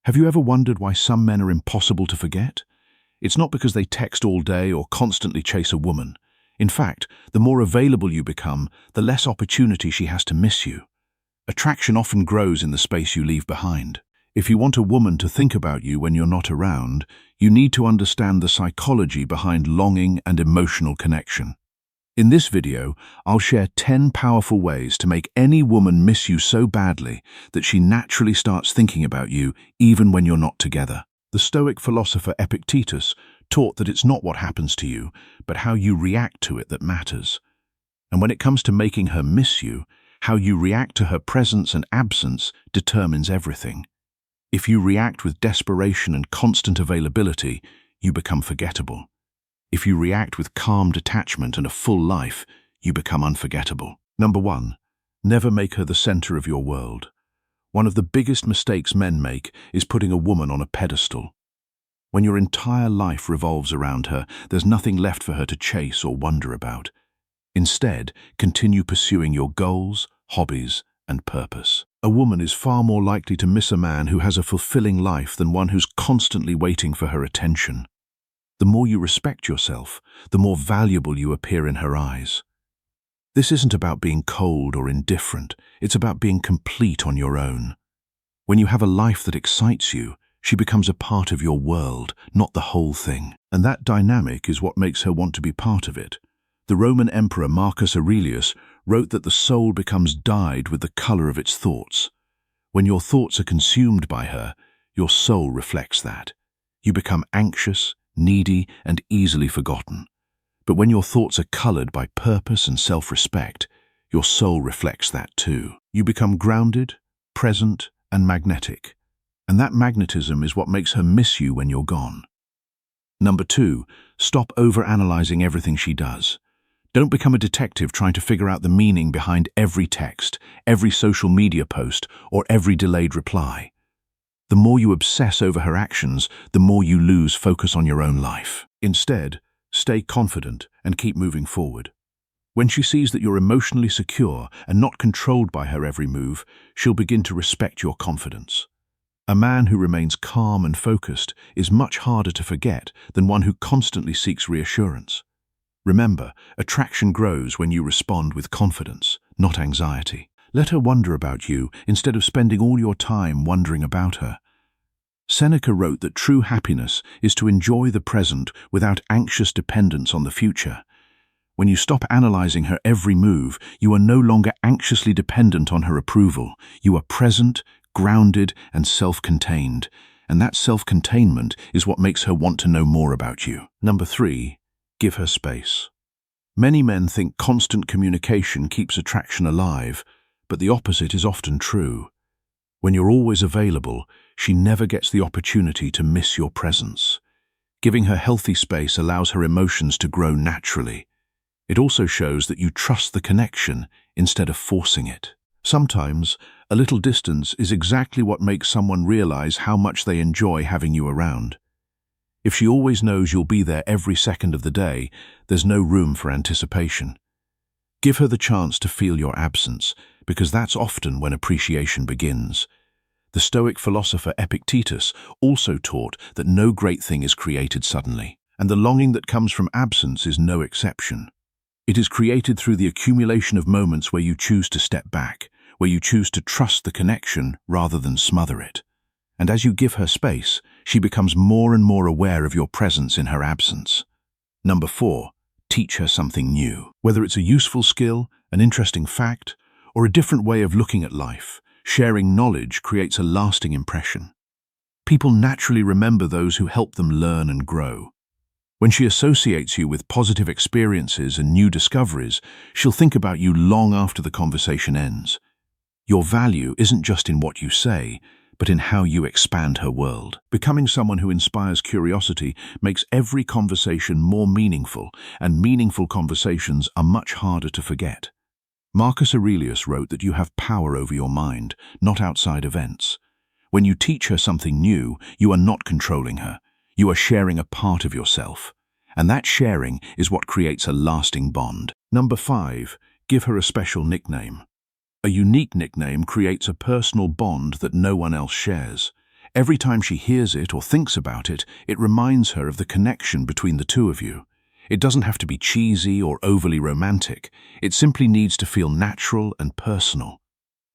Have you ever wondered why some men are impossible to forget? It's not because they text all day or constantly chase a woman. In fact, the more available you become, the less opportunity she has to miss you. Attraction often grows in the space you leave behind. If you want a woman to think about you when you're not around, you need to understand the psychology behind longing and emotional connection. In this video, I'll share 10 powerful ways to make any woman miss you so badly that she naturally starts thinking about you even when you're not together. The Stoic philosopher Epictetus taught that it's not what happens to you, but how you react to it that matters. And when it comes to making her miss you, how you react to her presence and absence determines everything. If you react with desperation and constant availability, you become forgettable. If you react with calm detachment and a full life, you become unforgettable. Number 1, never make her the center of your world. One of the biggest mistakes men make is putting a woman on a pedestal. When your entire life revolves around her, there's nothing left for her to chase or wonder about. Instead, continue pursuing your goals, hobbies, and purpose. A woman is far more likely to miss a man who has a fulfilling life than one who's constantly waiting for her attention. The more you respect yourself, the more valuable you appear in her eyes. This isn't about being cold or indifferent, it's about being complete on your own. When you have a life that excites you, she becomes a part of your world, not the whole thing. And that dynamic is what makes her want to be part of it. The Roman Emperor Marcus Aurelius wrote that the soul becomes dyed with the color of its thoughts. When your thoughts are consumed by her, your soul reflects that. You become anxious, needy, and easily forgotten. But when your thoughts are colored by purpose and self-respect, your soul reflects that too. You become grounded, present, and magnetic. And that magnetism is what makes her miss you when you're gone. Number 2, stop overanalyzing everything she does. Don't become a detective trying to figure out the meaning behind every text, every social media post, or every delayed reply. The more you obsess over her actions, the more you lose focus on your own life. Instead, stay confident and keep moving forward. When she sees that you're emotionally secure and not controlled by her every move, she'll begin to respect your confidence. A man who remains calm and focused is much harder to forget than one who constantly seeks reassurance. Remember, attraction grows when you respond with confidence, not anxiety. Let her wonder about you instead of spending all your time wondering about her. Seneca wrote that true happiness is to enjoy the present without anxious dependence on the future. When you stop analyzing her every move, you are no longer anxiously dependent on her approval. You are present, grounded, and self-contained. And that self-containment is what makes her want to know more about you. Number 3, give her space. Many men think constant communication keeps attraction alive, but the opposite is often true. When you're always available, she never gets the opportunity to miss your presence. Giving her healthy space allows her emotions to grow naturally. It also shows that you trust the connection instead of forcing it. Sometimes, a little distance is exactly what makes someone realize how much they enjoy having you around. If she always knows you'll be there every second of the day, there's no room for anticipation. Give her the chance to feel your absence, because that's often when appreciation begins. The Stoic philosopher Epictetus also taught that no great thing is created suddenly, and the longing that comes from absence is no exception. It is created through the accumulation of moments where you choose to step back, where you choose to trust the connection rather than smother it. And as you give her space, she becomes more and more aware of your presence in her absence. Number 4, teach her something new. Whether it's a useful skill, an interesting fact, or a different way of looking at life, sharing knowledge creates a lasting impression. People naturally remember those who help them learn and grow. When she associates you with positive experiences and new discoveries, she'll think about you long after the conversation ends. Your value isn't just in what you say, but in how you expand her world. Becoming someone who inspires curiosity makes every conversation more meaningful, and meaningful conversations are much harder to forget. Marcus Aurelius wrote that you have power over your mind, not outside events. When you teach her something new, you are not controlling her. You are sharing a part of yourself. And that sharing is what creates a lasting bond. Number 5, give her a special nickname. A unique nickname creates a personal bond that no one else shares. Every time she hears it or thinks about it, it reminds her of the connection between the two of you. It doesn't have to be cheesy or overly romantic. It simply needs to feel natural and personal.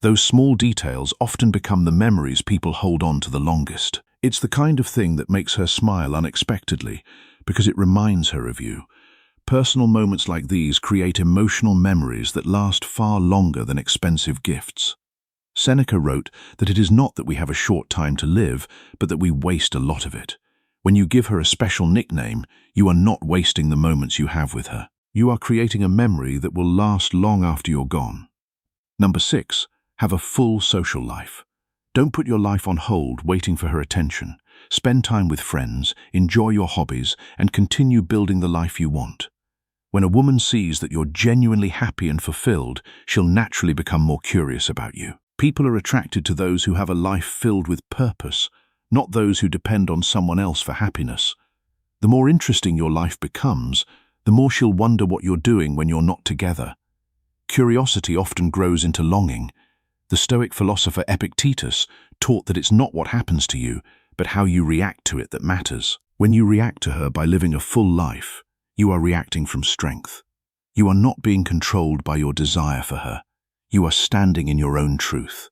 Those small details often become the memories people hold on to the longest. It's the kind of thing that makes her smile unexpectedly because it reminds her of you. Personal moments like these create emotional memories that last far longer than expensive gifts. Seneca wrote that it is not that we have a short time to live, but that we waste a lot of it. When you give her a special nickname, you are not wasting the moments you have with her. You are creating a memory that will last long after you're gone. Number 6, have a full social life. Don't put your life on hold waiting for her attention. Spend time with friends, enjoy your hobbies, and continue building the life you want. When a woman sees that you're genuinely happy and fulfilled, she'll naturally become more curious about you. People are attracted to those who have a life filled with purpose, not those who depend on someone else for happiness. The more interesting your life becomes, the more she'll wonder what you're doing when you're not together. Curiosity often grows into longing. The Stoic philosopher Epictetus taught that it's not what happens to you, but how you react to it that matters. When you react to her by living a full life, you are reacting from strength. You are not being controlled by your desire for her. You are standing in your own truth.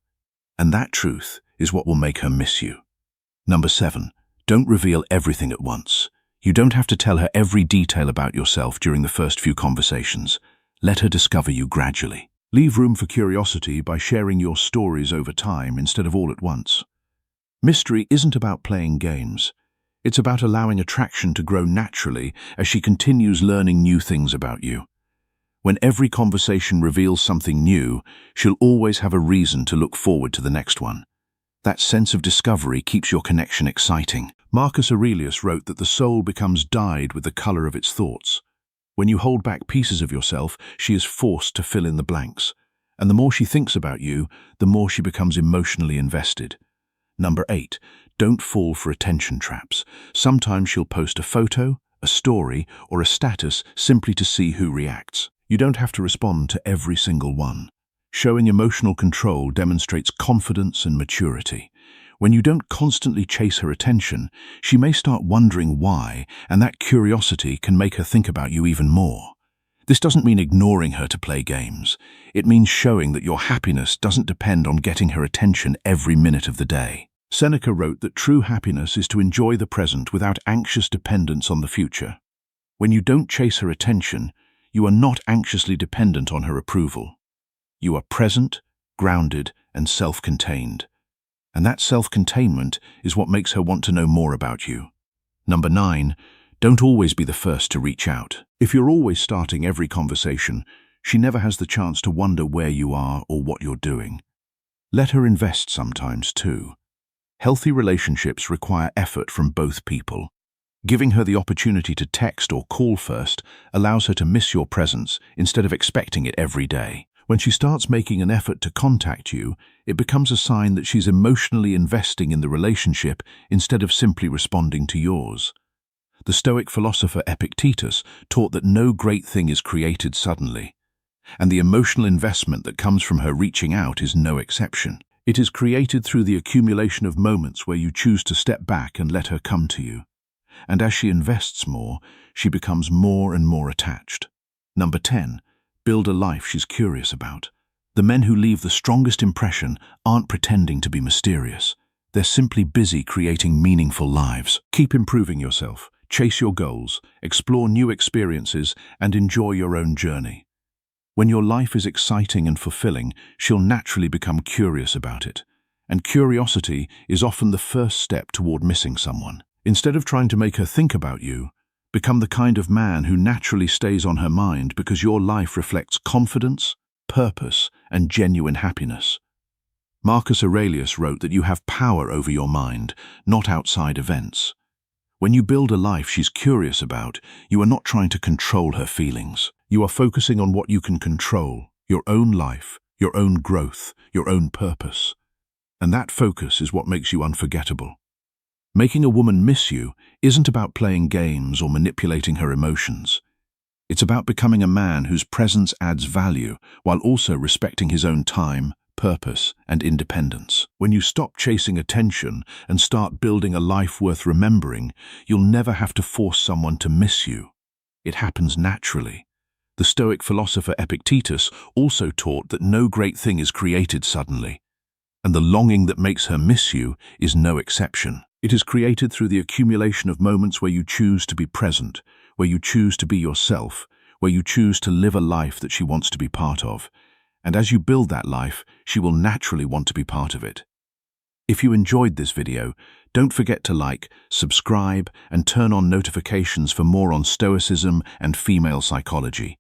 And that truth is what will make her miss you. Number 7, don't reveal everything at once. You don't have to tell her every detail about yourself during the first few conversations. Let her discover you gradually. Leave room for curiosity by sharing your stories over time instead of all at once. Mystery isn't about playing games. It's about allowing attraction to grow naturally as she continues learning new things about you. When every conversation reveals something new, she'll always have a reason to look forward to the next one. That sense of discovery keeps your connection exciting. Marcus Aurelius wrote that the soul becomes dyed with the color of its thoughts. When you hold back pieces of yourself, she is forced to fill in the blanks. And the more she thinks about you, the more she becomes emotionally invested. Number 8, don't fall for attention traps. Sometimes she'll post a photo, a story, or a status simply to see who reacts. You don't have to respond to every single one. Showing emotional control demonstrates confidence and maturity. When you don't constantly chase her attention, she may start wondering why, and that curiosity can make her think about you even more. This doesn't mean ignoring her to play games. It means showing that your happiness doesn't depend on getting her attention every minute of the day. Seneca wrote that true happiness is to enjoy the present without anxious dependence on the future. When you don't chase her attention, you are not anxiously dependent on her approval. You are present, grounded, and self-contained. And that self-containment is what makes her want to know more about you. Number 9, don't always be the first to reach out. If you're always starting every conversation, she never has the chance to wonder where you are or what you're doing. Let her invest sometimes too. Healthy relationships require effort from both people. Giving her the opportunity to text or call first allows her to miss your presence instead of expecting it every day. When she starts making an effort to contact you, it becomes a sign that she's emotionally investing in the relationship instead of simply responding to yours. The Stoic philosopher Epictetus taught that no great thing is created suddenly, and the emotional investment that comes from her reaching out is no exception. It is created through the accumulation of moments where you choose to step back and let her come to you. And as she invests more, she becomes more and more attached. Number 10, build a life she's curious about. The men who leave the strongest impression aren't pretending to be mysterious. They're simply busy creating meaningful lives. Keep improving yourself, chase your goals, explore new experiences, and enjoy your own journey. When your life is exciting and fulfilling, she'll naturally become curious about it. And curiosity is often the first step toward missing someone. Instead of trying to make her think about you, become the kind of man who naturally stays on her mind because your life reflects confidence, purpose, and genuine happiness. Marcus Aurelius wrote that you have power over your mind, not outside events. When you build a life she's curious about, you are not trying to control her feelings. You are focusing on what you can control, your own life, your own growth, your own purpose. And that focus is what makes you unforgettable. Making a woman miss you isn't about playing games or manipulating her emotions. It's about becoming a man whose presence adds value while also respecting his own time, purpose, and independence. When you stop chasing attention and start building a life worth remembering, you'll never have to force someone to miss you. It happens naturally. The Stoic philosopher Epictetus also taught that no great thing is created suddenly, and the longing that makes her miss you is no exception. It is created through the accumulation of moments where you choose to be present, where you choose to be yourself, where you choose to live a life that she wants to be part of. And as you build that life, she will naturally want to be part of it. If you enjoyed this video, don't forget to like, subscribe, and turn on notifications for more on Stoicism and female psychology.